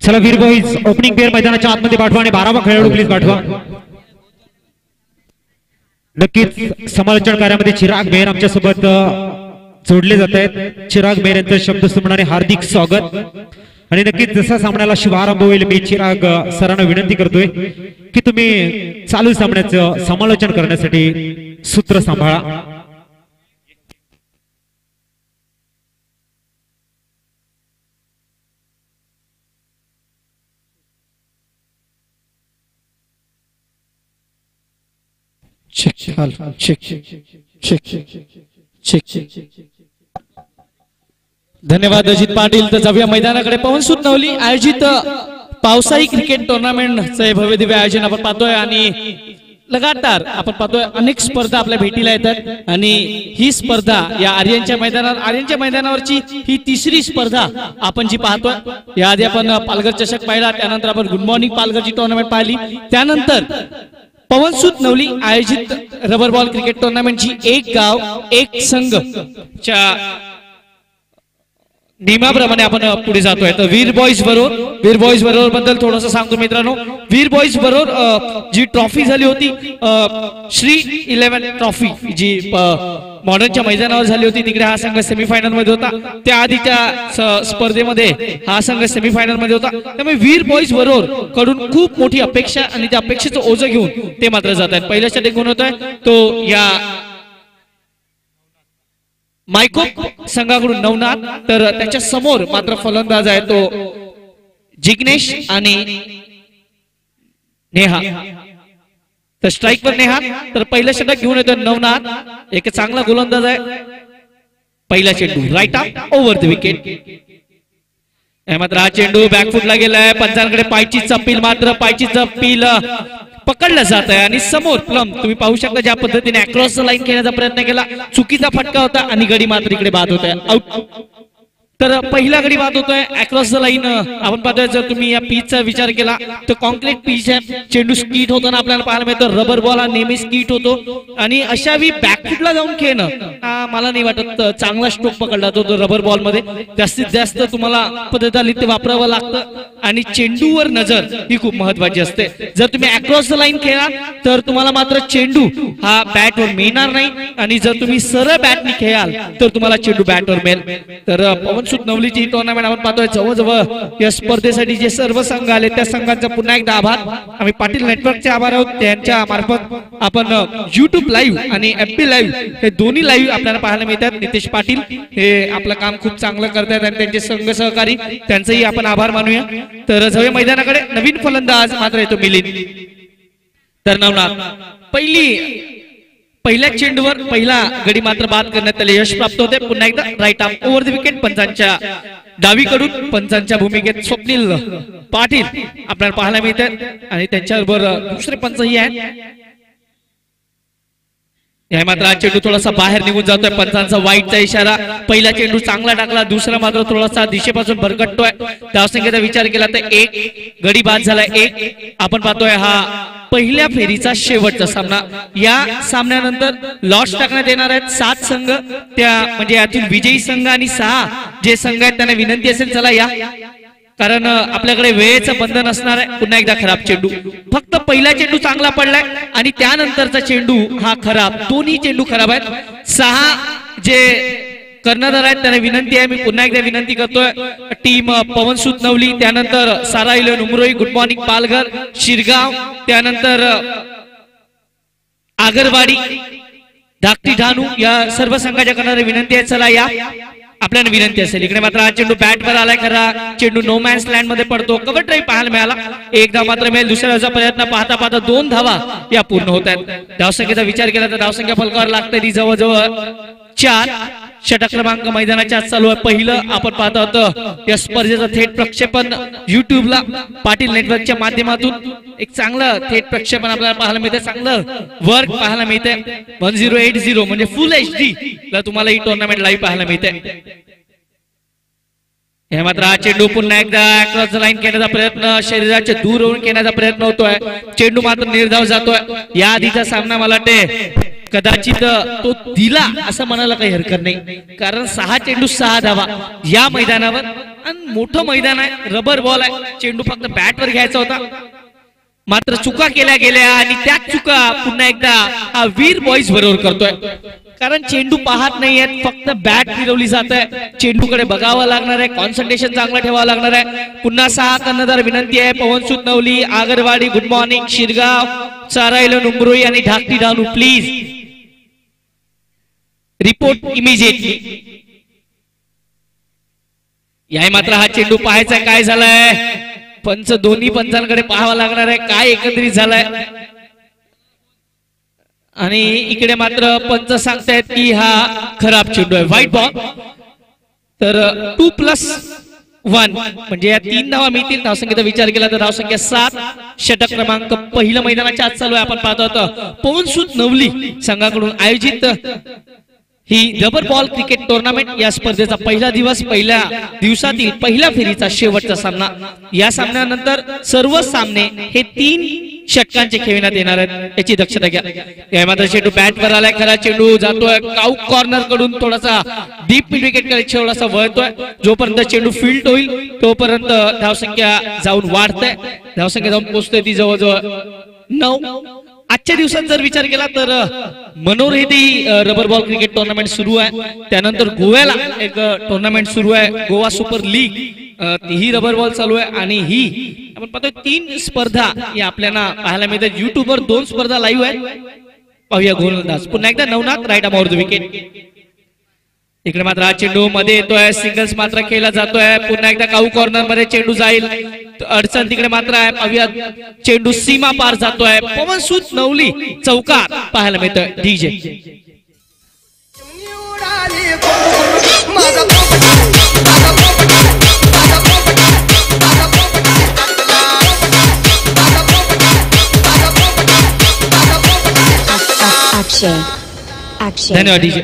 चला वीर boys opening pair मैदानाच्या आतमध्ये पाठवा आणि 12वा खेळाडू प्लीज पाठवा। नक्कीच समालोचन कार्यामध्ये चिराग मेहर आमच्या सोबत जोडले जात आहेत। चिराग मेहर यांचं शब्दसुमनाने हार्दिक स्वागत। आणि नक्कीच जसा सामन्याला शुभारंभ होईल मी चिराग सरांना विनंती करतोय की तुम्ही चालू सामन्याचं समालोचन करण्यासाठी सूत्र सांभाळा। धन्यवाद अजित पाटील। तर जाऊया मैदानाकडे। पवनसुत नवली आयोजित पावसाळी क्रिकेट टुर्नामेंटचे भव्य दिव्य आयोजन आपण पाहतोय आणि लगातार आपण पाहतोय अनेक स्पर्धा आपल्या भेटीला येतात आणि ही स्पर्धा या आर्यनच्या मैदानावरची ही तिसरी स्पर्धा आपण जी पाहतोय। याआधी आपण पालघर चषक पाहिला, त्यानंतर आपण गुड मॉर्निंग पालघरची टुर्नामेंट पाहिली, त्यानंतर पवनसुत नवली आयोजित रबर बॉल क्रिकेट टुर्नामेंटची एक गाव एक संघ च्या नियमाप्रमाणे आपण पुढे जातोय। तर वीर बॉईज बरोबर बद्दल थोडंसं सांगतो मित्रांनो। वीर बॉईज बरोबर जी ट्रॉफी झाली होती श्री 11 ट्रॉफी जी मॉडर्नच्या मैदानावर झाली होती, तिकडे हा संघ सेमीफायनल मध्ये होता। त्याआधीच्या स्पर्धेमध्ये हा संघ सेमीफायनल मध्ये होता। त्यामुळे वीर बॉईज बरोबर कडून खूप मोठी अपेक्षा आणि त्या अपेक्षेचं ओझं घेऊन ते मात्र जात आहेत। पहिल्या षटक गुण होत आहे तो या मायकोप संघाकडून नवनाथ, तर त्याच्या समोर मात्र फलंदाज आहे तो जिग्नेश आणि नेहा। तर स्ट्राइक वर नेहा, तर पहिलं षटक घेऊन येतो नवनाथ, एक चांगला गोलंदाज आहे। पहिला चेंडू right arm over the wicket. मात्र हा चेंडू बॅकफुटला गेलाय। पंचांकडे पायची चपील, मात्र पायची चपील पकडलं जात आहे आणि समोर प्लम तुम्ही पाहू शकता ज्या पद्धतीने अक्रॉस द लाईन खेळण्याचा प्रयत्न केला, चुकीचा फटका होता आणि गडी मात्र इकडे बाद होत आहे, आउट। तर पहिला गडी बाद होतोय अक्रॉस द लाईन। आपण पाहतोय जर तुम्ही या पीचचा विचार केला तर कॉन्क्रीट पीच आहे, चेंडू स्कीट होताना आपल्याला पाहायला मिळतं। रबर बॉल हा नेहमी स्कीट होतो आणि अशा वेळी बॅकफुटला जाऊन खेळणं मला नाही वाटत चांगला स्ट्रोक पकडला जातो। रबर बॉल मध्ये जास्तीत जास्त तुम्हाला पद्धतीने ते वापरावं लागतं आणि चेंडूवर नजर ही खूप महत्वाची असते। जर तुम्ही अक्रॉस द लाईन खेळाल तर तुम्हाला मात्र चेंडू हा बॅटवर मिळणार नाही आणि जर तुम्ही सरळ बॅटने खेळाल तर तुम्हाला चेंडू बॅटवर मिळेल। तर पवनसुत नवलीची टुर्नामेंट आपण पाहतोय जवळजवळ या स्पर्धेसाठी जे सर्व संघ आले त्या संघांचा पुन्हा एकदा आभार। आम्ही पाटील नेटवर्कचे आभार आहोत, त्यांच्या मार्फत आपण YouTube लाईव्ह आणि FB लाईव्ह हे दोन्ही लाईव्ह आपल्याला पाहायला मिळतात। नितेश पाटील हे आपलं काम खूप चांगलं करतात आणि त्यांचे संघ सहकारी त्यांचेही आपण आभार मानूया। तर जाऊया मैदानाकडे। नवीन फलंदाज मात्र येतो मिलिंद। तर नवनाथ पहिल्या चेंडूवर पहिला गडी मात्र बाद करण्यात त्याला यश प्राप्त होते। पुन्हा एकदा right arm over the wicket. पंचांच्या डावीकडून पंचांच्या भूमिकेत स्वप्नील पाटील आपल्याला पाहायला मिळतात आणि त्यांच्याबरोबर दुसरे पंचही आहेत। या मात्र हा चेंडू थोडासा बाहेर निघून जातोय, पंचांचा वाईटचा इशारा। पहिला चेंडू चांगला टाकला, दुसरा मात्र थोडासा दिशेपासून भरकटतोय। धावसंख्येचा विचार केला तर एक गडी बाद झालाय, एक। आपण पाहतोय हा पहिल्या फेरीचा शेवटचा सामना। या सामन्यानंतर लॉस टाकण्यात येणार आहेत 7 संघ, त्या म्हणजे यातील विजयी संघ आणि 6 जे संघ आहेत त्यांना विनंती असेल चला या, कारण आपल्याकडे वेळेचं बंधन असणार आहे। पुन्हा एकदा खराब चेंडू, फक्त पहिला चेंडू चांगला पडलाय आणि त्यानंतरचा चेंडू हा खराब, दोन्ही चेंडू खराब आहेत। 6 जे कर्णधार आहेत त्यांना विनंती आहे, मी पुन्हा एकदा विनंती करतोय टीम पवनसुत नवली, त्यानंतर सारा 11 उमरोई, गुड मॉर्निंग पालघर, शिरगाव, त्यानंतर आगरवाडी, धाकटी ढाणू या सर्व संघाच्या कर्णधार विनंती आहे चला या, आपल्याला विनंती असेल। इकडे मात्र हा चेंडू बॅटवर आलाय, खरा चेंडू नो मॅन्स लँड मध्ये पडतो, कव्हर ड्राईव्ह पाहायला मिळाला, एक धाव मात्र मिळेल। दुसऱ्या प्रयत्न पाहता पाहता 2 धावा या पूर्ण होत आहेत। धावसंख्येचा विचार केला तर धावसंख्या फलकावर लागते ती जवळजवळ 4। षटक क्रमांक मैदानाच्या चालू आहे। पहिलं आपण पाहत आहोत या स्पर्धेचं थेट प्रक्षेपण YouTubeला पाटील नेटवर्कच्या माध्यमातून एक चांगलं थेट प्रक्षेपण आपल्याला पाहायला मिळते, चांगलं वर्क पाहायला मिळते। 1080 म्हणजे फुल HD ला तुम्हाला ही टुर्नामेंट लाईव्ह पाहायला मिळते। हे मात्र हा चेंडू पुन्हा एकदा क्रॉस द लाईन खेळण्याचा प्रयत्न, शरीराच्या दूर होऊन खेळण्याचा प्रयत्न होतोय, चेंडू मात्र निर्धाव जातोय। या आधीचा सामना मला वाटते कदाचित तो दिला असं म्हणायला काही हरकत नाही, कारण 6 चेंडू 6 धावा या मैदानावर आणि मोठं मैदान आहे, रबर बॉल आहे, चेंडू फक्त बॅटवर घ्यायचा होता, मात्र चुका केल्या गेल्या आणि त्याच चुका पुन्हा एकदा हा वीर बॉईज बरोबर करतोय, कारण चेंडू पाहत नाहीयेत, फक्त बॅट फिरवली जात आहे, चेंडूकडे बघावं लागणार आहे, कॉन्सन्ट्रेशन चांगलं ठेवावं लागणार आहे। पुन्हा 6 कर्णधार विनंती आहे, पवनसुत नवली, आगरवाडी, गुड मॉर्निंग, शिरगाव, चारायलो, नुंगरोई आणि ढाकटी डानू प्लीज रिपोर्ट इमिजिएटली। याही मात्र हा चेंडू पाहायचा काय झालाय, पंच दोन्ही पंचांकडे पाहावं लागणार आहे, काय एकत्रित झालाय आणि इकडे मात्र पंच सांगतायत की हा खराब चेंडू आहे, व्हाईट बॉल। तर 2+1 म्हणजे या 3 धावा मिळतील। धावसंख्येचा विचार केला तर धावसंख्या 7, षटक क्रमांक पहिलं मैदानाच्या आज चालू आहे। आपण पाहतो होतो पवनसुत नवली संघाकडून आयोजित ही रबर बॉल क्रिकेट टुर्नामेंट या स्पर्धेचा पहिला दिवस, पहिल्या दिवसातील पहिल्या फेरीचा शेवटचा सामना। या सामन्यानंतर सर्व सामने हे 3 षटकांचे खेळण्यात येणार आहेत, याची दक्षता घ्या। या मात्र चेंडू बॅटवर आलाय, खरा चेंडू जातोय काउक कॉर्नर कडून थोडासा डीप मिड विकेट कडे थोडासा वळतोय, जोपर्यंत चेंडू फील्ड होईल तोपर्यंत धावसंख्या जाऊन वाढते, धावसंख्या जाऊन पोहोचते ती जवळजवळ 9। आजच्या दिवसात जर विचार केला तर मनोरेदी रबर बॉल क्रिकेट टुर्नामेंट सुरू आहे, त्यानंतर गोव्याला एक टुर्नामेंट सुरू आहे, गोवा सुपर लीग, ही रबर बॉल चालू आहे आणि ही आपण पाहतोय 3 स्पर्धा या आपल्याला पाहायला मिळतात। युट्यूबवर 2 स्पर्धा लाईव्ह आहेत, पाहूया गोलंदाज पुन्हा एकदा Navnath, right arm over the wicket. इकडे मात्र हा चेंडू मध्ये येतोय, सिंगल्स मात्र खेळला जातोय, पुन्हा एकदा काऊ कॉर्नर मध्ये चेंडू जाईल, अडचण तिकडे मात्र आहे, पाहूया चेंडू सीमा पार जातोय, पवनसुत नवली चौकार पाहायला मिळतोय। डीजे धन्यवाद डीजे।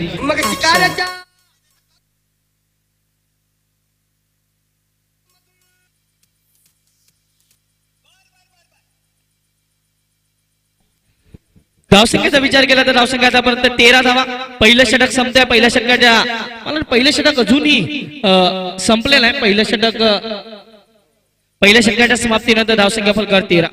धावसंख्येचा विचार केला तर धावसंख्या आतापर्यंत 13 धावा, पहिलं षटक संपतंय, पहिल्या षटकाच्या मला पहिलं षटक अजूनही संपलेलं आहे, पहिलं पहिल्या षटकाच्या समाप्तीनंतर धावसंख्या फक्त 13।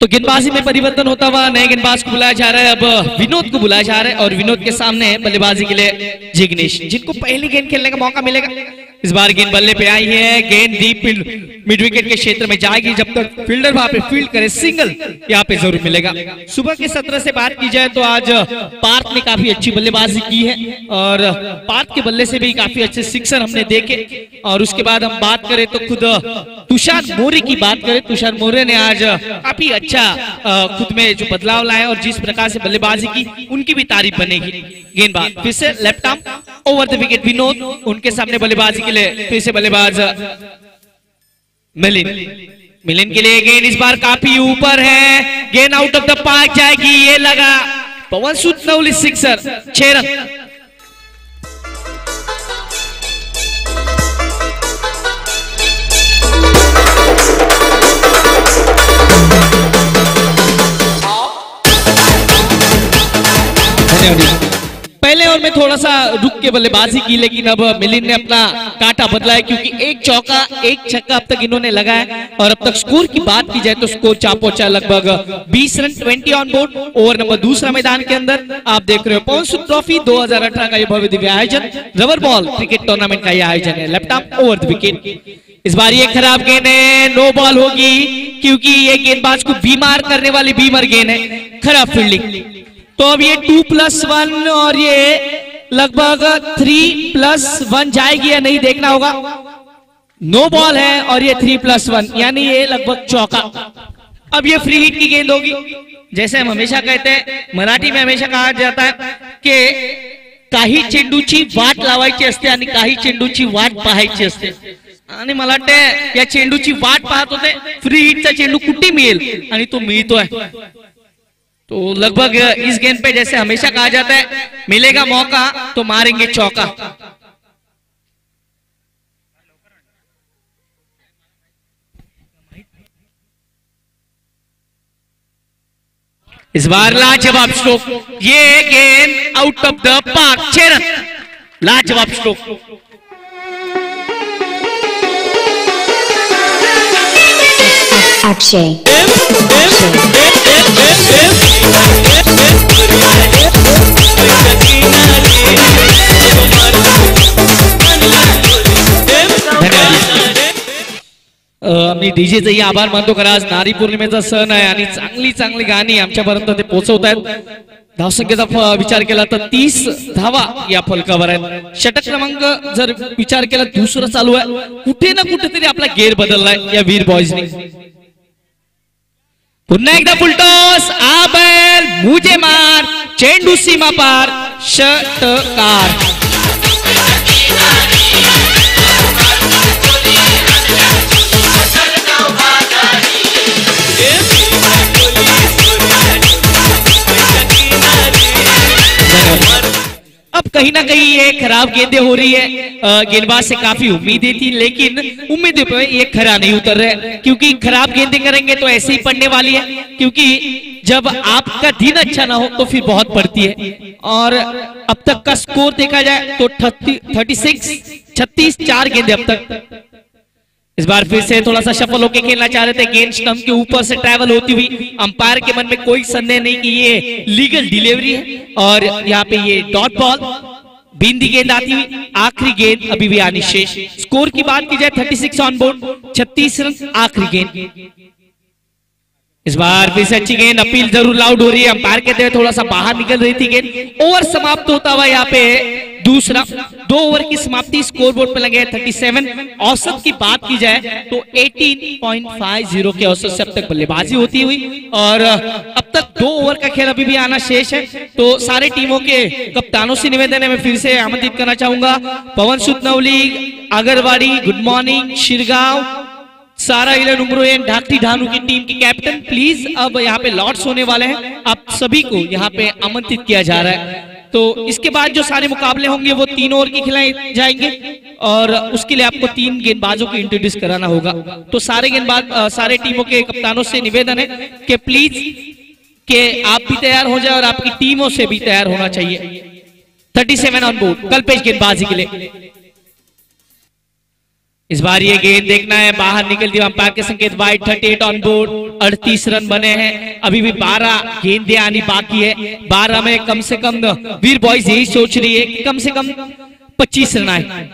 तो गेंदबाजी में परिवर्तन होता हुआ नए गेंदबाज को बुलाया जा रहा है, अब विनोद को बुलाया जा रहा है और विनोद के सामने बल्लेबाजी के लिए जिग्नेश, जिनको पहली गेंद खेलने का मौका मिलेगा। इस बार गेंद बल्ले पे आई है, गेंद डीप मिड विकेट के क्षेत्र में जाएगी, जब तक फील्डर वहां पे फील्ड करे सिंगल यहाँ पे जरूर मिलेगा। सुबह के सत्र से बात की जाए तो आज पार्थ ने काफी अच्छी बल्लेबाजी की है और पार्थ के बल्ले से भी काफी अच्छे सिक्सर हमने देखे। और उसके बाद हम बात करें तो खुद तुषार मोरे की बात करें, तुषार मोरे ने आज काफी अच्छा खुद में जो बदलाव लाए और जिस प्रकार से बल्लेबाजी की उनकी भी तारीफ बनेगी। गेंदबाज फिर से left arm over the wicket Vinod, उनके सामने बल्लेबाजी के लिए फिर से बल्लेबाज मिलिन के लिए गेंद इस बार काफी ऊपर है, गेंद आउट ऑफ द पार्क जाएगी, ये लगा पवनसुत नवली सिक्सर, 6 रन। पहले ओवर में थोड़ा सा रुक के बल्लेबाजी की, लेकिन अब मिलिंद ने अपना कांटा बदला है, क्योंकि 1 चौका 1 छक्का अब तक इन्होंने लगाया। और अब तक स्कोर की बात की जाए तो स्कोर चापोचा लगभग 20 run, 20 on board. Over number दूसरा मैदान के अंदर आप देख रहे हो पवनसुत ट्रॉफी 2018 का ये भव्य दिव्य आयोजन, रबर बॉल क्रिकेट टूर्नामेंट का यह आयोजन है। Left arm over the wicket, इस बार ये खराब गेंद है, नो बॉल होगी, क्योंकि ये गेंदबाज को बीमार करने वाली बीमर गेंद है, खराब फील्डिंग। तो अब ये 2+1 और ये लगभग 3+1 जाएगी या नहीं देखना होगा। नो बॉल है और ये 3+1 यानी ये लगभग चौका। अब ये फ्री हिट की गेंद होगी। जैसे हम हमेशा कहते हैं, मराठी में हमेशा कहा जाता है कि काही चेंडूची वाट लावायची असते आणि काही चेंडूची वाट पाहायची असते। आणि मला वाटतं या चेंडूची वाट पाहत होते, फ्री हिटचा चेंडू कुठे मिळेल आणि तो मिळतोय। तो लगभग इस गेंद पे जैसे हमेशा कहा जाता है, मिलेगा मौका तो मारेंगे चौका। इस बार लाजवाब स्ट्रोक, ये गेंद out of the park, 6 run, लाजवाब स्ट्रोक। Akshay. मी डीजेचाही आभार मानतो, कारण आज नारी पौर्णिमेचा सण आहे आणि चांगली चांगली गाणी आमच्यापर्यंत ते पोहोचवत आहेत। धावसंख्येचा विचार केला तर 30 धावा या फलकावर आहेत। षटक क्रमांक जर विचार केला दुसरं चालू आहे, कुठे ना कुठेतरी आपला गेअर बदललाय या वीर बॉयजने। पुन्हा एकदा फुलटॉस, आबर मुझे मार, चेंडू सीमा पार, षटकार। अब कहीं ना कहीं ये खराब गेंदें हो रही है, गेंदबाज से काफी उम्मीदें थी, लेकिन उम्मीदें पे ये खरा नहीं उतर रहे, क्योंकि खराब गेंदें करेंगे तो ऐसे ही पड़ने वाली है, क्योंकि जब आपका दिन अच्छा ना हो तो फिर बहुत पड़ती है। और अब तक का स्कोर देखा जाए तो 36 4 गेंदें अब तक। इस बार फिर से थोड़ा सा सफल होकर खेलना चाह रहे थे, गेंद स्टंप के ऊपर से ट्रैवल होती हुई, अंपायर के मन में कोई संदेह नहीं कि ये लीगल डिलीवरी है, और यहाँ पे ये डॉट बॉल, बिंदी गेंद आती हुई, आखिरी गेंद अभी भी आनी शेष। स्कोर की बात की जाए 36 ऑन बोर्ड, 36 रन, आखिरी गेंद। इस बार फिर से अच्छी गेंद, अपील जरूर लाउड हो रही है, अंपायर कहते हैं थोड़ा सा बाहर निकल रही थी गेंद। ओवर समाप्त होता हुआ यहाँ पे दूसरा, 2 ओवर की समाप्ति, स्कोर बोर्ड पे लगे 37। औसत की बात की जाए तो 18.50 के औसत से अब तक बल्लेबाजी होती हुई, और अब तक 2 ओवर का खेल अभी भी आना शेष है। तो सारे टीमों के कप्तानों से निवेदन है, मैं फिर से आमंत्रित करना चाहूंगा, पवन सुतनवली, अगरवाड़ी, गुड मॉर्निंग, शिरगांव, सारा इलन उम्रोयन, ढाकटी ढानू की टीम के कैप्टन, प्लीज अब यहाँ पे लॉर्ड्स होने वाले हैं, आप सभी को यहाँ पे आमंत्रित किया जा रहा है। तो इसके बाद जो सारे मुकाबले होंगे वो 3 ओवर के खिलाए जाएंगे, और उसके लिए आपको 3 गेंदबाजों को इंट्रोड्यूस कराना होगा। तो सारे गेंदबाज, सारे टीमों के कप्तानों से निवेदन है कि प्लीज कि आप भी तैयार हो जाए और आपकी टीमों से भी तैयार होना चाहिए। 37 ऑन बोर्ड, कल्पेश गेंदबाजी के लिए। इस बार ये गेंद देखना है, बाहर निकलती है, umpire K Sanket wide. 38 on board, 38 run बने हैं, अभी भी 12 गेंदें आनी बाकी है। 12 में कम से कम वीर बॉयज यही सोच रही है कि कम से कम 25 रन आए।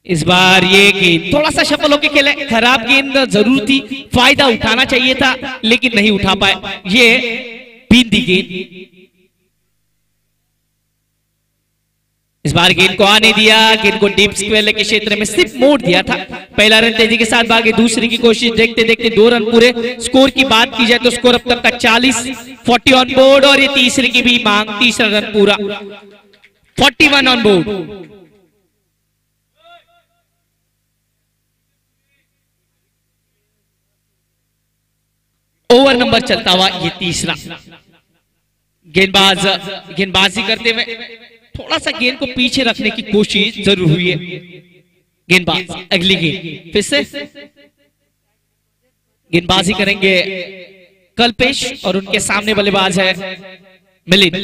इस बार ये गेंद थोड़ा सा सफल होकर खेले, खराब गेंद जरूर थी, फायदा उठाना चाहिए था लेकिन नहीं उठा पाए, ये बिंदी गेंद। इस बार गेंद को आने दिया, गेंद को डीप स्क्वायर के क्षेत्र में सिर्फ मोड़ दिया था। पहला रन तेजी के साथ भागे, दूसरे की कोशिश, देखते देखते 2 रन पूरे। स्कोर की बात की जाए तो स्कोर अब तक का 40 ऑन बोर्ड, और ये तीसरे की भी मांग, तीसरा रन पूरा, 41 ऑन बोर्ड। ओवर नंबर चलता हुआ ये तीसरा। गेंदबाजी करते हुए थोड़ा सा गेंद को पीछे रखने की कोशिश जरूर हुई है। गेंदबाज अगली गेंद, फिर से गेंदबाजी करेंगे कल्पेश, और उनके सामने बल्लेबाज है मिलिंद।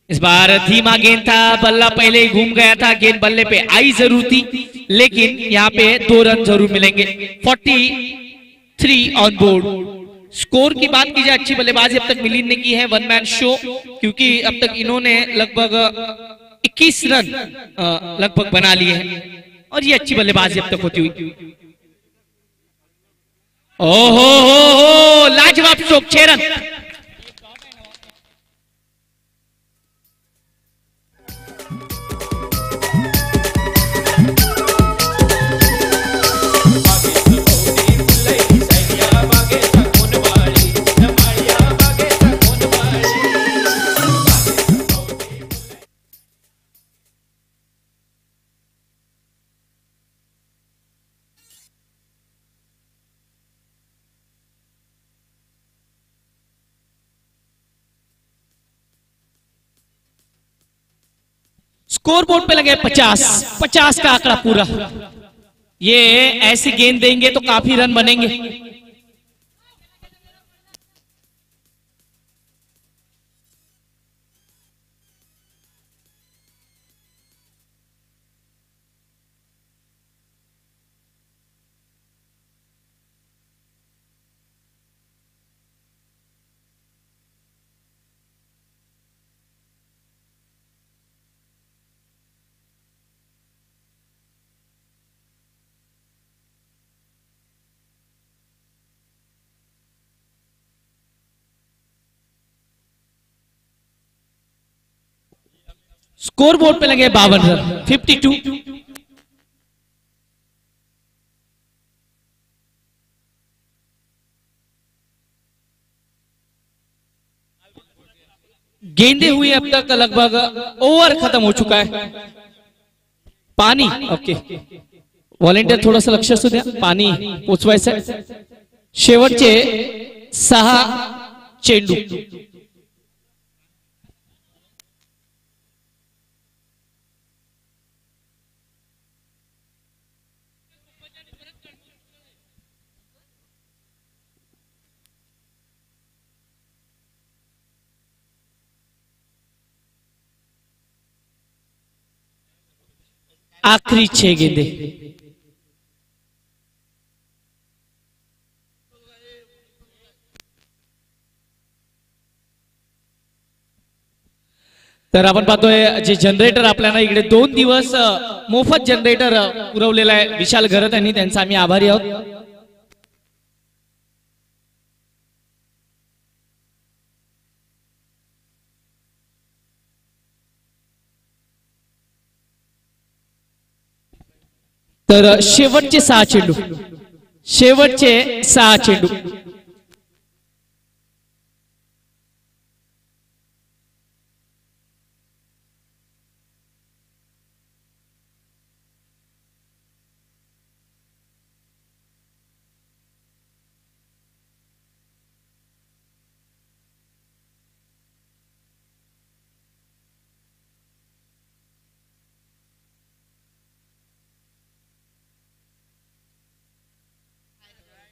इस बार धीमा गेंद था, बल्ला पहले ही घूम गया था, गेंद बल्ले पे आई जरूर थी, लेकिन यहाँ पे 2 रन जरूर मिलेंगे। 43 ऑन बोर्ड। स्कोर की बात की जाए, अच्छी बल्लेबाजी अब तक मिलिंद ने की है, 1 मैन शो, क्योंकि अब तक इन्होंने लगभग 21 रन लगभग बना लिए हैं, और ये अच्छी बल्लेबाजी अब तक होती हुई। ओहो, लाजवाब स्ट्रोक, 6 रन। स्कोर बोर्ड पे लगे 50, 50 का आंकड़ा पूरा। ये ऐसी गेंद देंगे तो काफी रन बनेंगे। स्कोर बोर्ड पे लगे 52 रन, 52। गेंदे हुए अब तक लगभग ओवर खत्म हो चुका है। पानी, ओके व्हॉलेंटियर थोडंसं लक्ष असू द्या, पाणी पोचवायचं। शेवटचे 6 चेंडू। आखरी 6 गेंदे। तर आपण पाहतोय जे जनरेटर आपल्याला इकडे 2 दिवस मोफत जनरेटर पुरवलेला आहे विशाल घरत यांनी, त्यांचा आम्ही आभारी आहोत। तर शेवटचे 6 चेंडू, शेवटचे 6 चेंडू।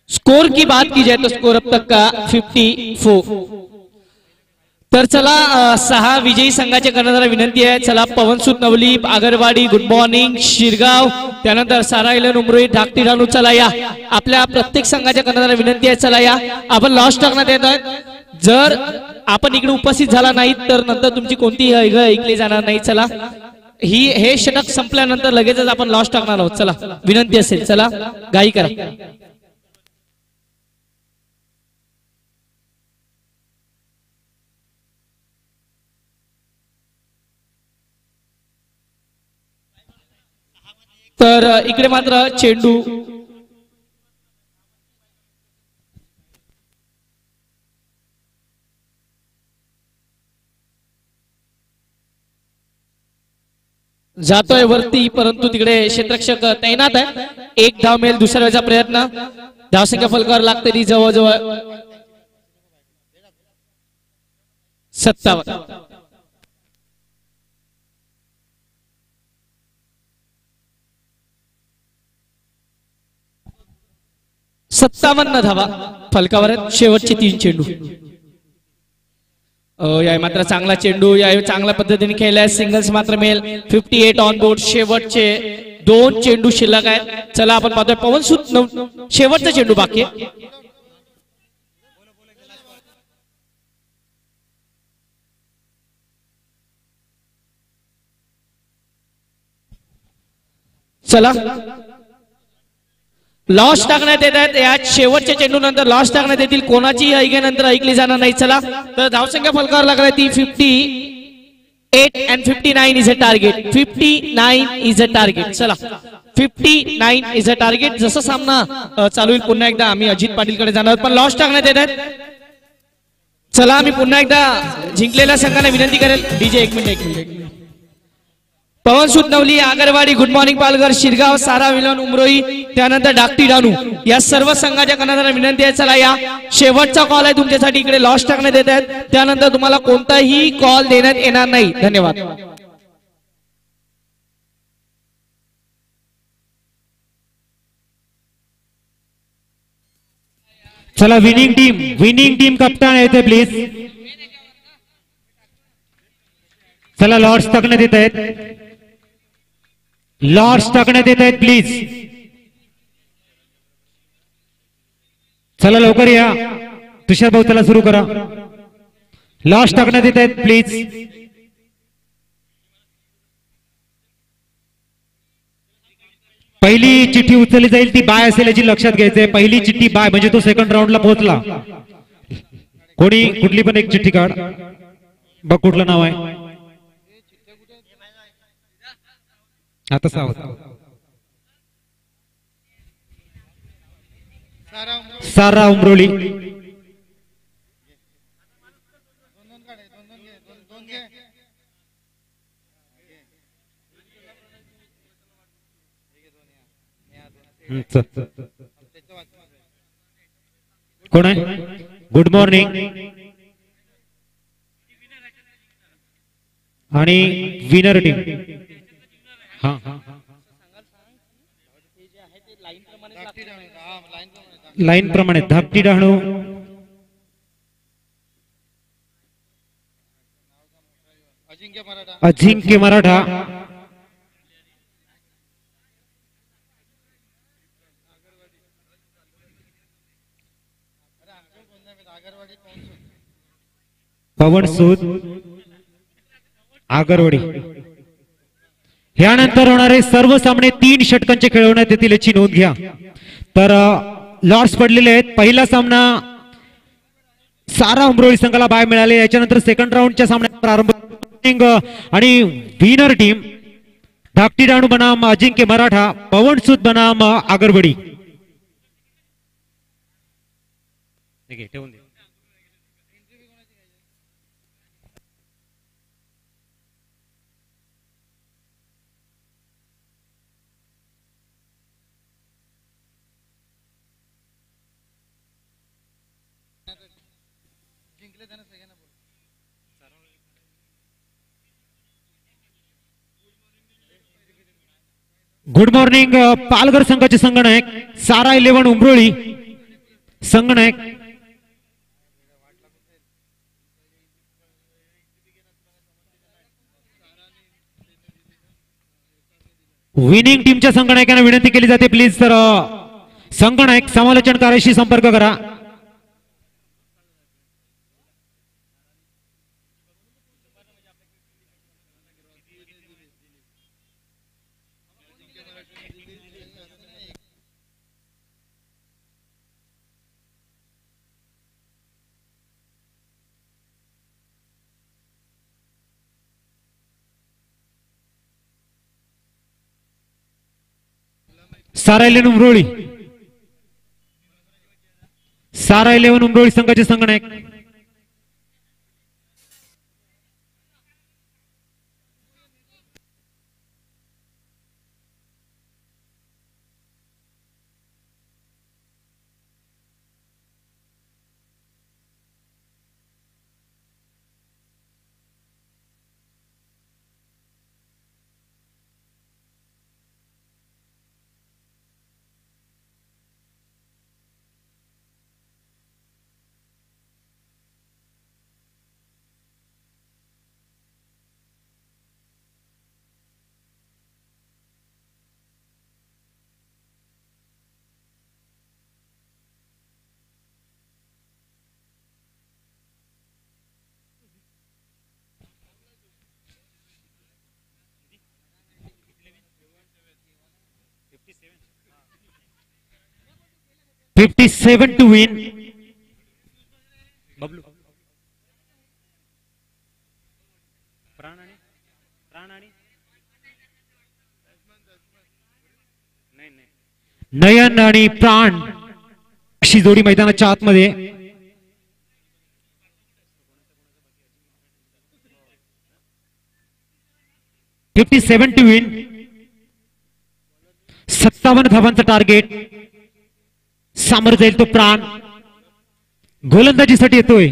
स्कोर की बात की जाए तो स्कोर अब तक का 54। तर चला 6 विजयी संघाच्या कर्णधाराला विनंती आहे, चला पवनसुत नवली, आगरवाडी, गुड मॉर्निंग, शिरगाव, त्यानंतर साराईलन, उमरोई, धाकटी रानू, चला या। आपल्या प्रत्येक संघाच्या कर्णधाराला विनंती आहे, चला या। आपण लॉस टाकण्यात येत आहे, जर आपण इकडे उपस्थित झाला नाही तर नंतर तुमची कोणतीही ऐकली जाणार नाही। चला हे षटक संपल्यानंतर लगेचच आपण लॉस टाकणार आहोत। चला विनंती असेल, चला घाई करा। तर इकडे मात्र चेंडू जातोय वरती, परंतु तिकडे क्षेत्ररक्षक तैनात आहे। 1 धाव मिळेल, दुसऱ्या वेळेचा प्रयत्न, धावसंख्या फलकावर लागते ती जवळजवळ 57। 57 धावा फलकावर आहेत, शेवटचे 3 चेंडू। या मात्र चांगला चेंडू, या चांगल्या पद्धतीने खेळलाय, सिंगल्स मात्र मिळेल। 58 ऑन बोर्ड, शेवटचे 2 चेंडू शिल्लक आहेत। चला आपण पाहतोय पवनसुत शेवटचा चेंडू बाकी आहे। चला लॉस टाकण्यात येत आहेत, या शेवटच्या चेंडू नंतर लॉस टाकण्यात येतील, कोणाची ऐकल्यानंतर ऐकली जाणार नाही। चला तर धावसंख्या फलकावर लागलाय ती 58 and 59 is a target, 59 is a target. चला 59 इज अ टार्गेट। जसं सामना चालू होईल पुन्हा एकदा आम्ही अजित पाटीलकडे जाणार, पण लॉस टाकण्यात येत आहेत। चला आम्ही पुन्हा एकदा जिंकलेल्या संघाला विनंती करेल, DJ 1 minute. Pawansut Navali, Agarwadi, good morning, Palghar, Shirgaon, सारा विलन, उमरोई, त्यानंतर डाकटी डानू, या सर्व संघाच्या कर्णधाराला विनंती आहे, चला या। शेवटचा कॉल आहे तुमच्यासाठी, इकडे लॉस टाकण्यात येत आहेत, त्यानंतर तुम्हाला कोणताही कॉल देण्यात येणार नाही। धन्यवाद। चला विनिंग टीम कप्तान येते प्लीज. चला लॉर्ड्स टाकण्यात येत आहेत. लॉर्ड्स टाकण्यात येत आहेत प्लीज. चला लवकर या. तुषार भाऊ चला सुरू करा. लॉर्ड्स टाकण्यात येत आहेत प्लीज. पहिली चिठ्ठी उचलली जाईल ती बाय असेल याची लक्षात घ्यायचंय. पहिली चिठ्ठी बाय म्हणजे तो सेकंड राऊंडला पोहोचला. कोणी कुठली पण एक चिठ्ठी काढ. बघ कुठलं नाव आहे आता. सावध. सारा उमरोळी. कोण आहे. Good morning. आणि विनर टीम. हा लाईन प्रमाणे धाकटी डहाणू. अजिंक्य मराठा. पवन सूद आगरवाडी. यानंतर होणारे सर्व सामने 3 षटकांचे खेळवण्यात येतील याची नोंद घ्या. तर लॉर्ड्स पडलेले आहेत. पहिला सामना सारा उमरोळी संघाला बाय मिळाले. याच्यानंतर सेकंड राऊंडच्या सामन्यात प्रारंभ. आणि विनर टीम धाकटी डहाणू बनाम अजिंक्य मराठा, पवन सूद बनाम आगरवाडी. ठेवून दे. Good morning. पालघर संघाचे संगणक सारा 11 उमरोळी संगणक. विनिंग टीमच्या संगणकांना विनंती केली जाते प्लीज. तर संगणक समालोचनकाराशी संपर्क करा. सारा 11 उमरोळी. सारा 11 उमरोळी संघाचे संगणक. $57 to win. बबलू. नयन आणि प्राण अशी जोडी मैदानाच्या आतमध्ये. $57 to win. 57 धावांचं टार्गेट. सामोर जाईल तो प्राण. गोलंदाजीसाठी येतोय.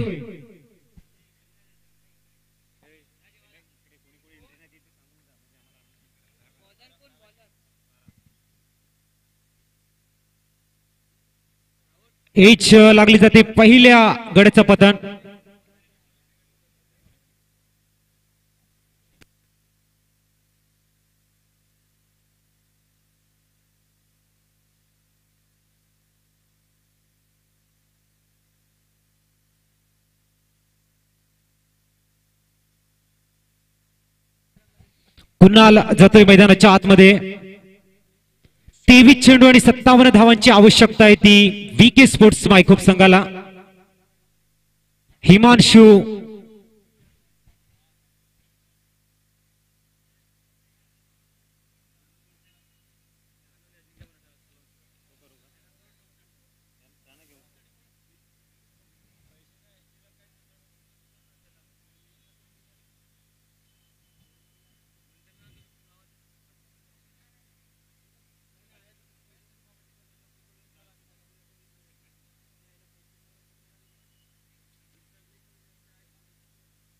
एच लागली जाते पहिल्या गड्याचं पतन. कुणाल जातोय मैदानाच्या आतमध्ये. 23 चेंडू आणि 57 धावांची आवश्यकता आहे ती VK स्पोर्ट्स मायखोप संघाला. हिमांशू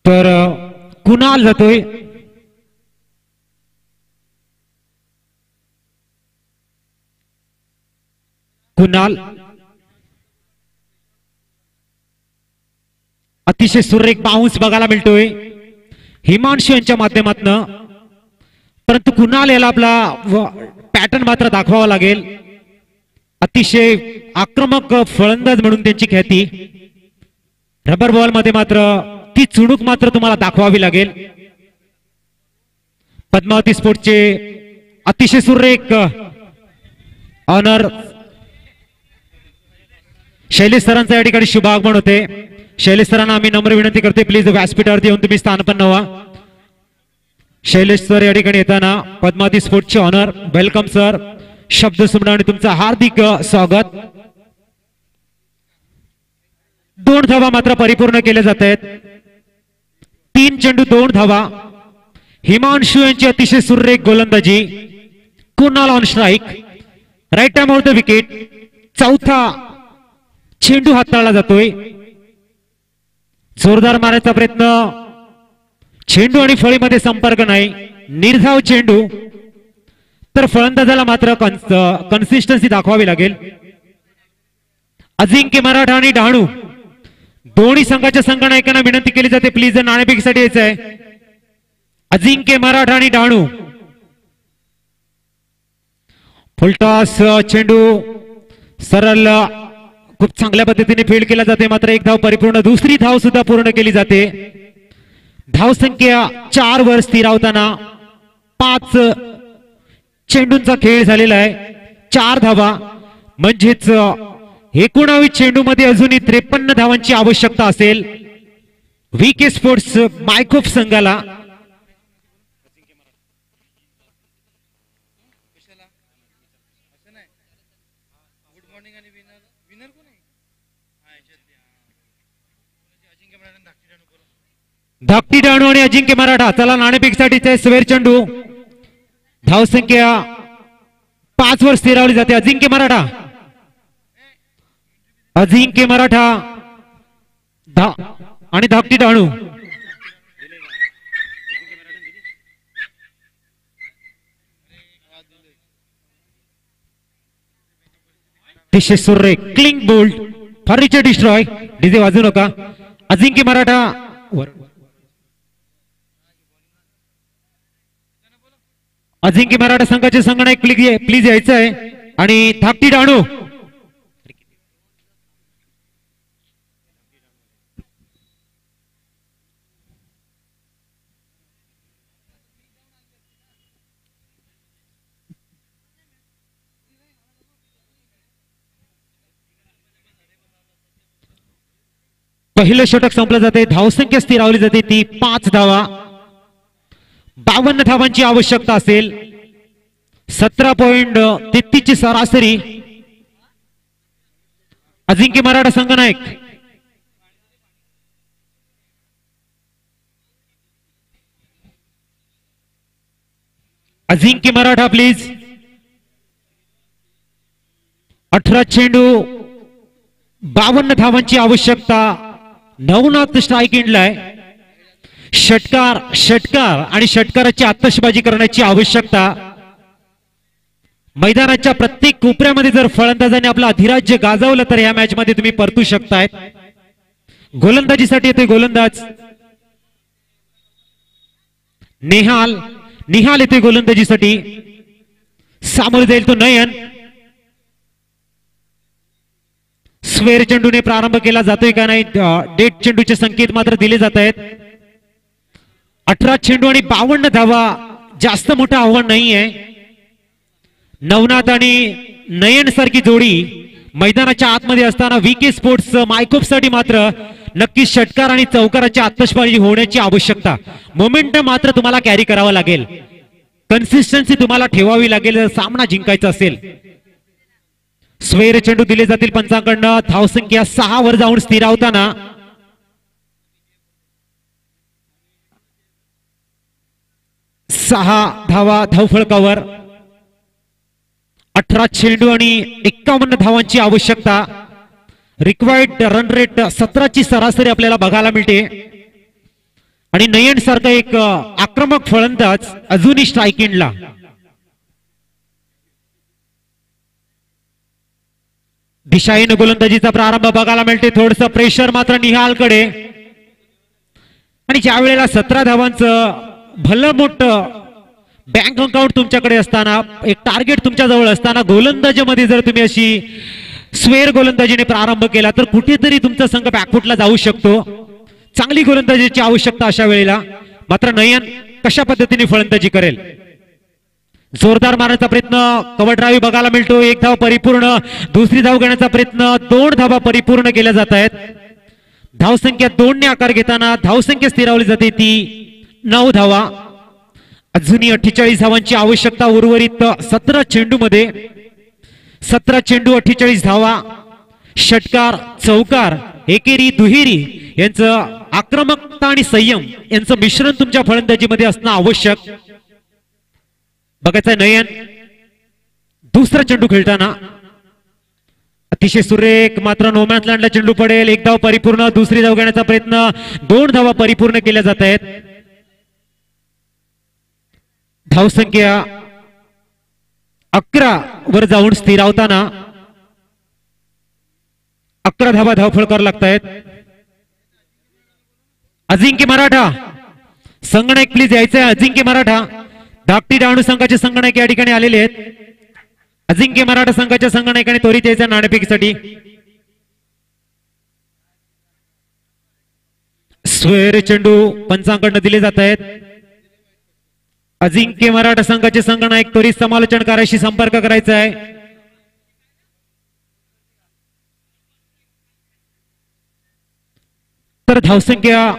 तर कुणाल जातोय. कुणाल अतिशय सुरेख बाउन्स बघायला मिळतोय हिमांशू यांच्या माध्यमातून. परंतु कुणाल याला आपला पॅटर्न मात्र दाखवावा लागेल. अतिशय आक्रमक फलंदाज म्हणून त्यांची ख्याती. रबर बॉल मध्ये मात्र ती चुणूक मात्र तुम्हाला दाखवावी लागेल. पद्मावती स्पोर्टचे अतिशय सुरेख ऑनर शैलेश सरांचा या ठिकाणी शुभागमन होते. शैलेश सरांना आम्ही नम्र विनंती करते, प्लीज व्यासपीठावरती येऊन तुम्ही स्थान पण नवा. शैलेश सर या ठिकाणी येताना पद्मावती स्पोर्टचे ऑनर वेलकम सर. शब्द सुमनाने तुमचं हार्दिक स्वागत. 2 धावा मात्र परिपूर्ण केल्या जात आहेत. 3 चेंडू 2 धावा. हिमांशू यांची अतिशय सुरेख गोलंदाजी. Kunal on strike. Right time out the wicket. चौथा चेंडू हाताळला जातोय. जोरदार मारायचा प्रयत्न. चेंडू आणि फळीमध्ये संपर्क नाही. निर्धाव चेंडू. तर फलंदाजाला मात्र कन्सिस्टन्सी दाखवावी लागेल. अजिंक्य मराठा आणि डहाणू दोन्ही संघाच्या संघनायकांना विनंती केली जाते, प्लीज नाणेफेकीसाठी यायचं आहे. अजिंक्य मराठा आणि डहाणू. फुलटॉस चेंडू सरळ खूप चांगल्या पद्धतीने फील्ड केला जाते. मात्र 1 धाव परिपूर्ण. दुसरी धाव सुद्धा पूर्ण केली जाते. धाव संख्या 4 वर स्थिरावताना 5 चेंडूंचा खेळ झालेला आहे. 4 धावा म्हणजेच 19 चेंडू मध्ये अजूनही 53 धावांची आवश्यकता असेल VK स्पोर्ट्स मायखोप संघाला. धाकटी डहाणू आणि अजिंक्य मराठा. चला नाणेफेकीसाठीचे स्वेर चेंडू. धाव संख्या 5 वर स्थिरावली जाते. अजिंक्य मराठा. अजिंक्य मराठा आणि धाकटी डहाणू. अतिशय सुरेख cling bolt. Furniture destroy. DJ वाजू नका. अजिंक्य मराठा. अजिंक्य मराठा संघाचे संघनायक प्लीज यायचं आहे. आणि धाकटी डहाणू. पहिलं षटक संपलं जाते. धावसंख्या स्थिरावली जाते ती 5 धावा. 52 धावांची आवश्यकता असेल. 17.33 ची सरासरी. अजिंक्य मराठा संघनायक. अजिंक्य मराठा प्लीज. 18 चेंडू 52 धावांची आवश्यकता. 9 स्ट्राइक इंडलाय. षटकार आणि षटकाराची आतषबाजी करण्याची आवश्यकता. मैदानाच्या प्रत्येक कोपऱ्यामध्ये जर फलंदाजाने आपलं अधिराज्य गाजवलं तर या मॅच मध्ये तुम्ही परतू शकताय. गोलंदाजीसाठी येतोय गोलंदाज निहाल येतोय गोलंदाजीसाठी. सामोरे जाईल तो नयन. स्क्वेअर चेंडूने प्रारंभ केला जातोय का नाही. डेट चेंडूचे संकेत मात्र दिले जात आहेत. 18 चेंडू आणि 52 धावा जास्त मोठं आव्हान नाहीये. नवनाथ आणि नयन सारखी जोडी मैदानाच्या आतमध्ये असताना VK स्पोर्ट्स मायकोप साठी मात्र नक्कीच षटकार आणि चौकाराची आतषबाजी होण्याची आवश्यकता. मोमेंटम मात्र तुम्हाला कॅरी करावा लागेल. कन्सिस्टन्सी तुम्हाला ठेवावी लागेल जर सामना जिंकायचा असेल. स्क्वेअर चेंडू दिले जातील पंचांकडनं. धावसंख्या 6 वर जाऊन स्थिरावताना 6 धावा धावफलकावर. 18 चेंडू आणि 51 धावांची आवश्यकता. रिक्वायर्ड रन रेट 17 ची सरासरी आपल्याला बघायला मिळते. आणि नयन सारखा एक आक्रमक फलंदाज अजूनही स्ट्राईक एंडला. दिशाहीन गोलंदाजीचा प्रारंभ बघायला मिळते. थोडस प्रेशर मात्र निहालकडे. आणि ज्या वेळेला 17 धावांचं भलं मोठं बँक अकाउंट तुमच्याकडे असताना, एक टार्गेट तुमच्या जवळ असताना, गोलंदाजीमध्ये जर तुम्ही अशी स्क्वेअर गोलंदाजीने प्रारंभ केला तर कुठेतरी तुमचा संघ बॅकफुटला जाऊ शकतो. चांगली गोलंदाजीची आवश्यकता अशा वेळेला. मात्र नयन कशा पद्धतीने फलंदाजी करेल. जोरदार मारण्याचा प्रयत्न कव्हर ड्राईव्ह बघायला मिळतो. 1 धाव परिपूर्ण. दुसरी धाव घेण्याचा प्रयत्न. 2 धावा परिपूर्ण केल्या जात आहेत. धावसंख्या 2 ने आकार घेताना धावसंख्या स्थिरावली जाते ती 9 धावा. अजूनही 48 धावांची आवश्यकता उर्वरित 17 चेंडू मध्ये. 17 चेंडू 48 धावा. षटकार चौकार एकेरी दुहेरी यांचं आक्रमकता आणि संयम यांचं मिश्रण तुमच्या फलंदाजीमध्ये असणं आवश्यक. बघायचंय नयन दुसरा चेंडू खेळताना अतिशय सुरेख. मात्र नोमॅन्स लँडला चेंडू पडेल. 1 धाव परिपूर्ण. दुसरी धाव घेण्याचा प्रयत्न. 2 धावा परिपूर्ण केल्या जात आहेत. धावसंख्या 11 वर जाऊन स्थिरावताना 11 धावा धावफलकावर लागत आहेत. अजिंक्य मराठा संगणक प्लीज यायचंय. अजिंक्य मराठा धाकटी डहाणू संघाचे संगणक या ठिकाणी आलेले आहेत. अजिंक्य मराठा संघाच्या संगणकाने त्वरित यायचा नाणेफेकीसाठी. स्क्वेअर चेंडू पंचांकडनं दिले जात आहेत. अजिंक्य मराठा संघाचे संगणक त्वरित समालोचनकाराशी संपर्क करायचा आहे. तर धावसंख्या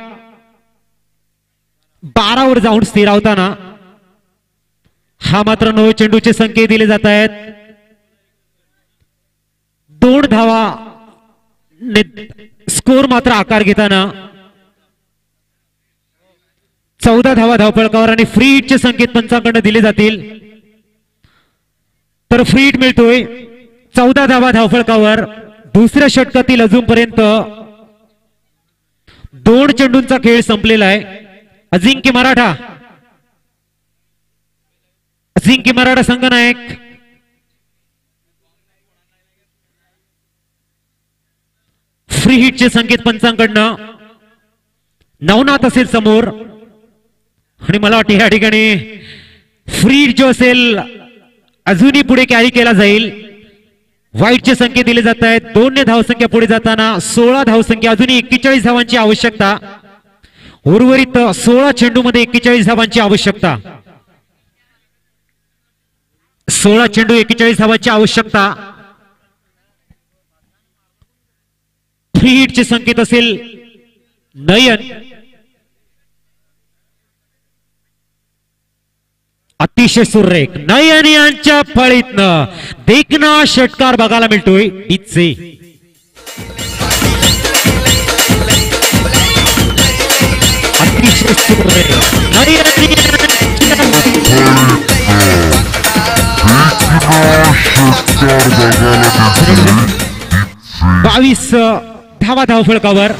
12 वर जाऊन स्थिरावताना हा मात्र 9 चेंडूचे संकेत दिले जात आहेत. 2 धावा स्कोर मात्र आकार घेताना 14 धावा धावफलकावर. आणि फ्री हिटचे संकेत पंचांकडनं दिले जातील. तर फ्री हिट मिळतोय 14 धावा धावफलकावर. दुसऱ्या षटकातील अजूनपर्यंत 2 चेंडूंचा खेळ संपलेला आहे. अजिंक्य मराठा संघनायक फ्री हिटचे संकेत पंचांकडनं. नवनाथ असेल समोर. आणि मला वाटतं या ठिकाणी फ्री हिट जो असेल अजूनही पुढे कॅरी केला जाईल. व्हाईटचे संकेत दिले जात आहेत. 2 ने धावसंख्या पुढे जाताना 16 धावसंख्या. अजूनही 41 धावांची आवश्यकता. उर्वरित 16 चेंडू मध्ये 41 धावांची आवश्यकता. 16 चेंडू 41 धावांची आवश्यकता. फ्री हिटचे संकेत असेल नयन. अतिशय सुरेख नयन यांच्या फळीतनं देखना षटकार बघायला मिळतोय. इथे अतिशय सुरेख नयन 22 धावा धावफलकावर.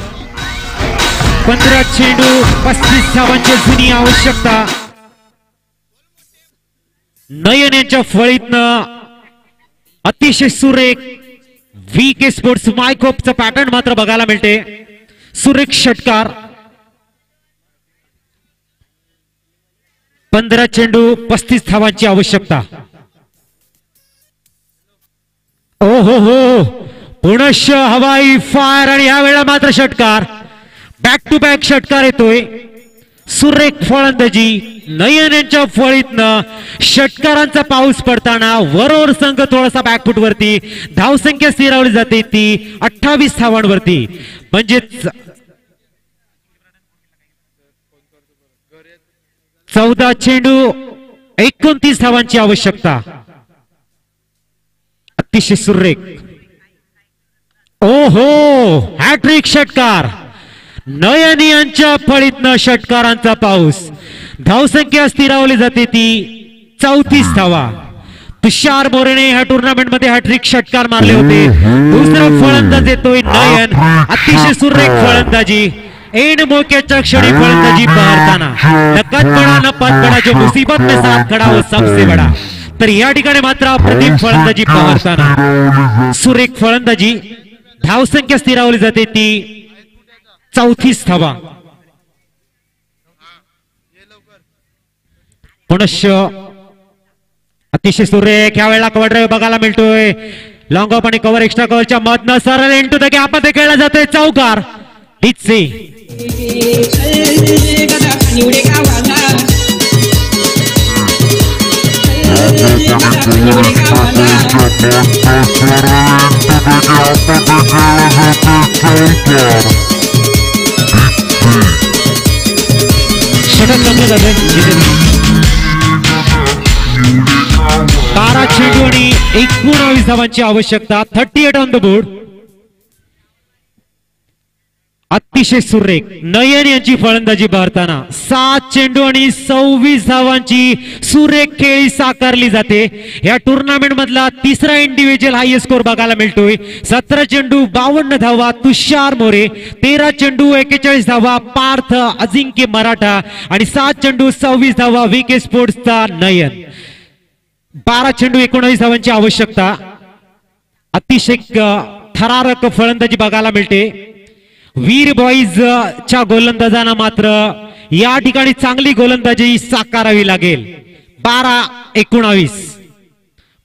15 चेंडू 35 धावांची जुनी आवश्यकता. नयन यांच्या फळीतनं अतिशय सुरेख VK स्पोर्ट्स मायकोपचं पॅटर्न मात्र बघायला मिळते. सुरेख षटकार. 15 चेंडू 35 धावांची आवश्यकता. ओ हो पुनश्च हवाई फायर आणि यावेळेला मात्र षटकार. बॅक टू बॅक षटकार येतोय. सुरेख फलंदाजी. नयन यांच्या फळीतनं षटकारांचा पाऊस पडताना वरोर संघ थोडासा बॅकफुट वरती. धावसंख्या स्थिरावली जाते ती 28 धावांवरती. म्हणजेच 14 चेंडू 29 धावांची आवश्यकता. अतिशय सुरेख. ओहो हॅट्रिक षटकार. नयन यांच्या फळीतनं षटकारांचा पाऊस. धावसंख्या स्थिरावली जाते ती 34 धावा. तुषार मोरेने ह्या टुर्नामेंट मध्ये हॅट्रिक षटकार मारले होते. दुसरा फलंदाज येतोय नयन. अतिशय सुरेख फलंदाजी. एन मोक्याच्या क्षणी फलंदाजी बहरताना नकद बडा न पद बडा जो मुसीबत में साथ खड़ा वो सबसे बडा. तर या ठिकाणी मात्र अप्रतिम फलंदाजी बहरताना सुरेख फलंदाजी. धावसंख्या स्थिरावली जाते ती 34 धावा. पुनश्च अतिशय सुरेख यावेळेला कव्हर ड्राईव्ह बघायला मिळतोय. लॉंग ऑफ आणि कव्हर एक्स्ट्रा कव्हरच्या मधनं सरळ इंटू द गॅप मध्ये खेळला जातोय चौकार. डिचे षटक जमलं जाते. 12 चेंडू आणि 19 धावांची आवश्यकता. 38 ऑन द बोर्ड. अतिशय सुरेख नयन यांची फलंदाजी बहरताना 7 चेंडू आणि 26 धावांची सुरेख खेळी साकारली जाते. या टुर्नामेंट मधला तिसरा इंडिव्हिज्युअल हायएस्ट स्कोर बघायला मिळतोय. 17 चेंडू 52 धावा तुषार मोरे. 13 चेंडू 41 धावा पार्थ अजिंक्य मराठा आणि 7 चेंडू 26 धावा VK स्पोर्ट्सचा नयन. 12 चेंडू 19 धावांची आवश्यकता. अतिशय थरारक फलंदाजी बघायला मिळते. वीर बॉईज च्या गोलंदाजांना मात्र या ठिकाणी चांगली गोलंदाजी साकारावी लागेल. 12-19.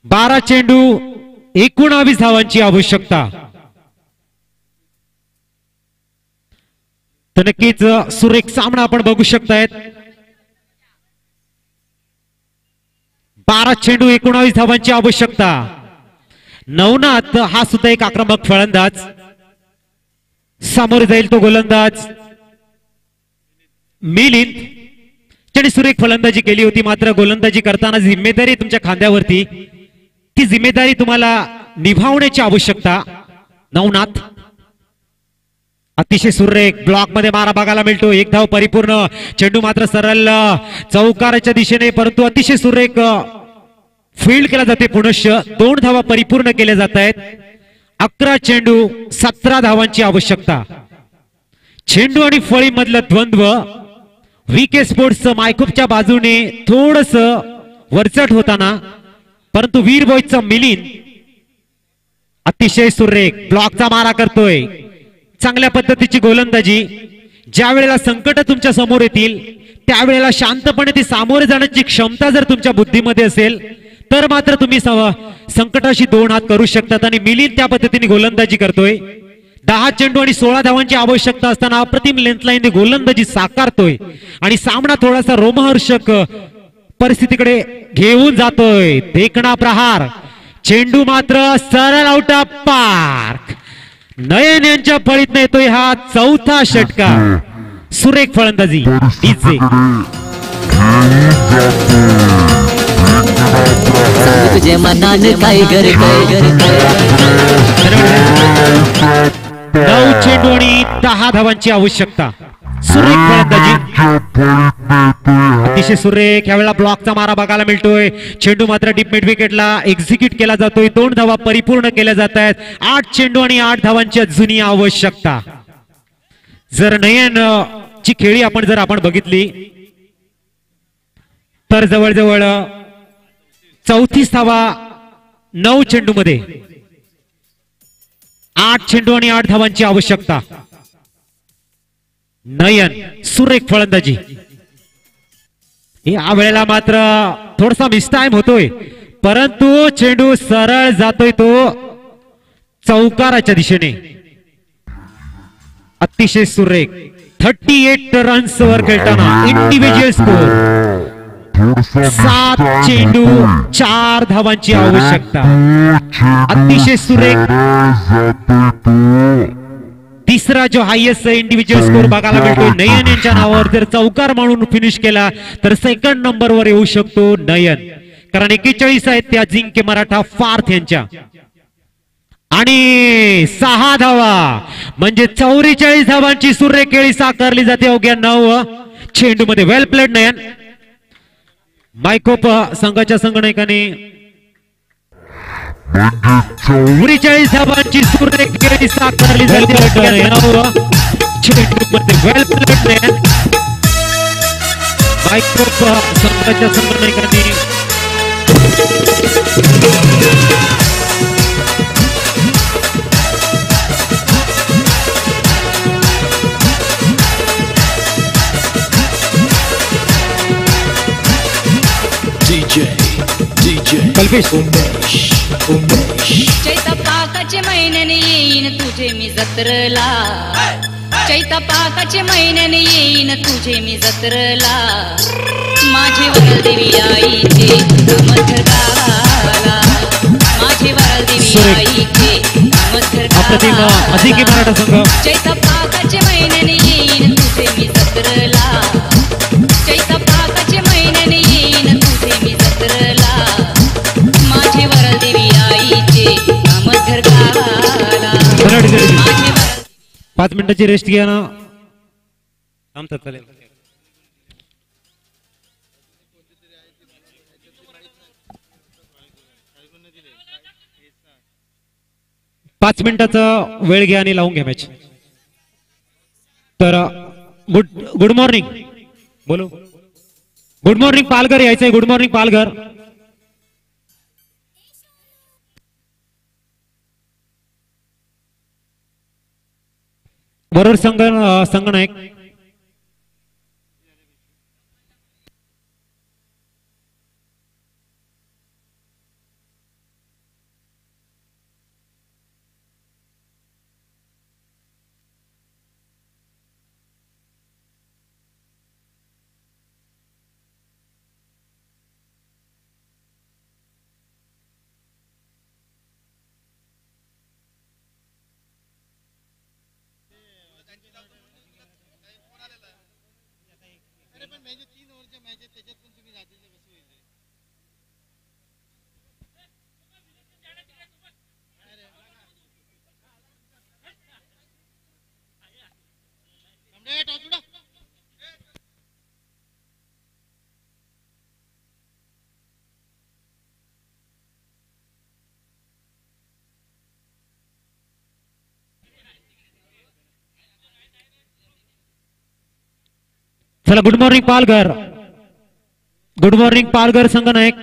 12 चेंडू 19 धावांची आवश्यकता. तर नक्कीच सुरेख सामना आपण बघू शकतायत. 12 चेंडू 19 धावांची आवश्यकता. नवनाथ हा सुद्धा एक आक्रमक फलंदाज. सामोरे जाईल तो गोलंदाज मिलिंद ज्याने सुरेख फलंदाजी केली होती. मात्र गोलंदाजी करताना जिम्मेदारी तुमच्या खांद्यावरती. ती जिम्मेदारी तुम्हाला निभावण्याची आवश्यकता. नवनाथ अतिशय सुरेख ब्लॉक मध्ये मारा बघायला मिळतो. 1 धाव परिपूर्ण. चेंडू मात्र सरळ चौकाराच्या दिशेने परंतु अतिशय सुरेख फील्ड केला जाते. पुनश्च 2 धावा परिपूर्ण केल्या जात आहेत. 11 चेंडू 17 धावांची आवश्यकता. चेंडू आणि फळी मधलं द्वंद्व VK स्पोर्ट्स मायकोपच्या बाजूने थोडस वरचढ होताना परंतु वीर बॉईजचा मिलिंद अतिशय सुरेख ब्लॉकचा मारा करतोय. चांगल्या पद्धतीची गोलंदाजी. ज्या वेळेला संकट तुमच्या समोर येतील त्यावेळेला शांतपणे ती सामोरे जाण्याची क्षमता जर तुमच्या बुद्धीमध्ये असेल तर मात्र तुम्ही संकटाशी 2 हात करू शकतात. आणि मिलिंद त्या पद्धतीने गोलंदाजी करतोय. 10 चेंडू आणि 16 धावांची आवश्यकता असताना अप्रतिम लेंथ लाईन गोलंदाजी साकारतोय आणि सामना थोडासा रोमहर्षक परिस्थितीकडे घेऊन जातोय. देखणा प्रहार. चेंडू मात्र सरळ आउट ऑफ पार्क. नयन यांच्या फळीत येतोय हा 4था षटकार. सुरेख फलंदाजी. डीजे तुझे मनाने काय घर 9 चेंडू आणि 10 धावांची आवश्यकता. सुरेख फलंदाजी. अतिशय सुरेख. यावेळेला ब्लॉकचा मारा बघायला मिळतोय. चेंडू मात्र डीप मिड विकेटला एक्झिक्यूट केला जातोय. 2 धावा परिपूर्ण केल्या जात आहेत. 8 चेंडू आणि 8 धावांची जुनी आवश्यकता. जर नयन ची खेळी आपण बघितली तर जवळजवळ 34 धावा 9 चेंडूमध्ये 8 चेंडू आणि 8 धावांची आवश्यकता. नयन सुरेख फलंदाजी. या वेळेला मात्र थोडासा मिसटाइम होतोय, परंतु चेंडू सरळ जातोय तो चौकाराच्या दिशेने. अतिशय सुरेख. 38 रन्स वर खेळताना इंडिव्हिज्युअल स्कोर. 7 चेंडू 4 धावांची आवश्यकता. अतिशय सुरेख. तिसरा जो हायएस्ट इंडिव्हिज्युअल स्कोर बघायला मिळतो नयन यांच्या नावावर. जर चौकार म्हणून फिनिश केला तर सेकंड नंबरवर येऊ शकतो नयन, कारण 41 आहेत त्या जिंके मराठा फार्थ यांच्या. आणि 6 धावा म्हणजे 44 धावांची सुरेख खेळी साकारली जाते अवघ्या 9 चेंडू मध्ये. वेल प्लेड नयन. मायकोप संघाच्या संगणकाने 44 धावांची सुरेख खेळी साकारली जाते अवघ्या 9 चेंडू मध्ये. वेल प्लेड नयन. मायकोप संघाच्या संगणकाने कल्पेश चैता पाकाचे महिन्याने येईन तुझे मी जत्रला. चैता पाकाचे महिन्याने येईन तुझे मी जत्रला. माझे वरदेवी आईचे नामधर गावाला. माझे वरदेवी आईचे नामधर अप्रतिम अधिक मराठा संघ. चैता पाकाचे महिन्याने येईन तुझे मी जत्रला. चैता पाकाचे महिन्याने येईन तुझे मी जत्रला. माझे वरदेवी आईचे नामधर गावाला. 5 मिनिटाची रेस्ट घ्या ना. थांबतात चालेल. पाच मिनिटाचा वेळ घ्या आणि लावून घ्या मॅच. तर गुड मॉर्निंग. बोलो. गुड मॉर्निंग पालघर यायचंय. Good morning Palghar. बरोबर संगणक. चला good morning Palghar. Good morning Palghar संगनायक.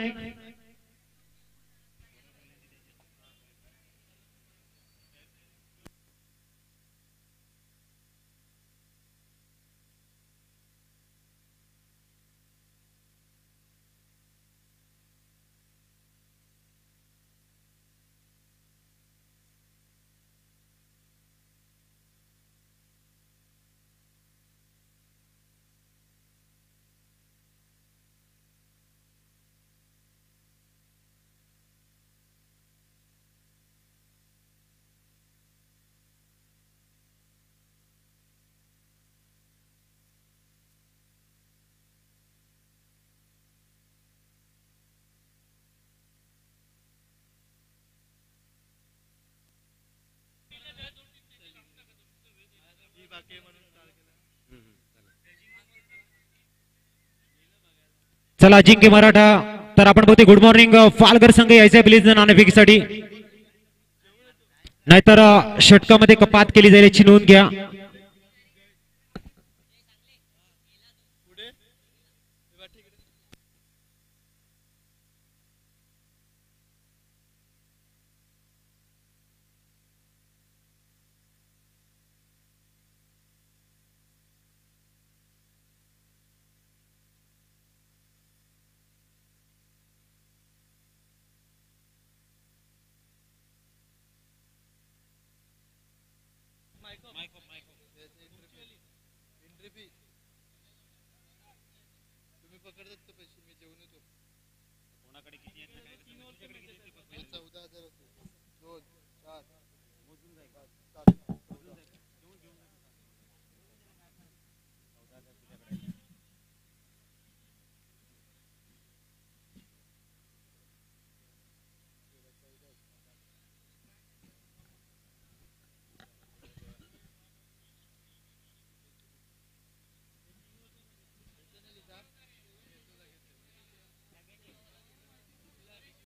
चला जिंके मराठा. तर आपण बोलते गुड मॉर्निंग पालघर संघ यायचंय प्लीज नाणेफेकीसाठी, नाहीतर षटकामध्ये कपात केली जाईल याची नोंद घ्या. तुम्ही पकडतात तर पैसे मी जेवण येतो.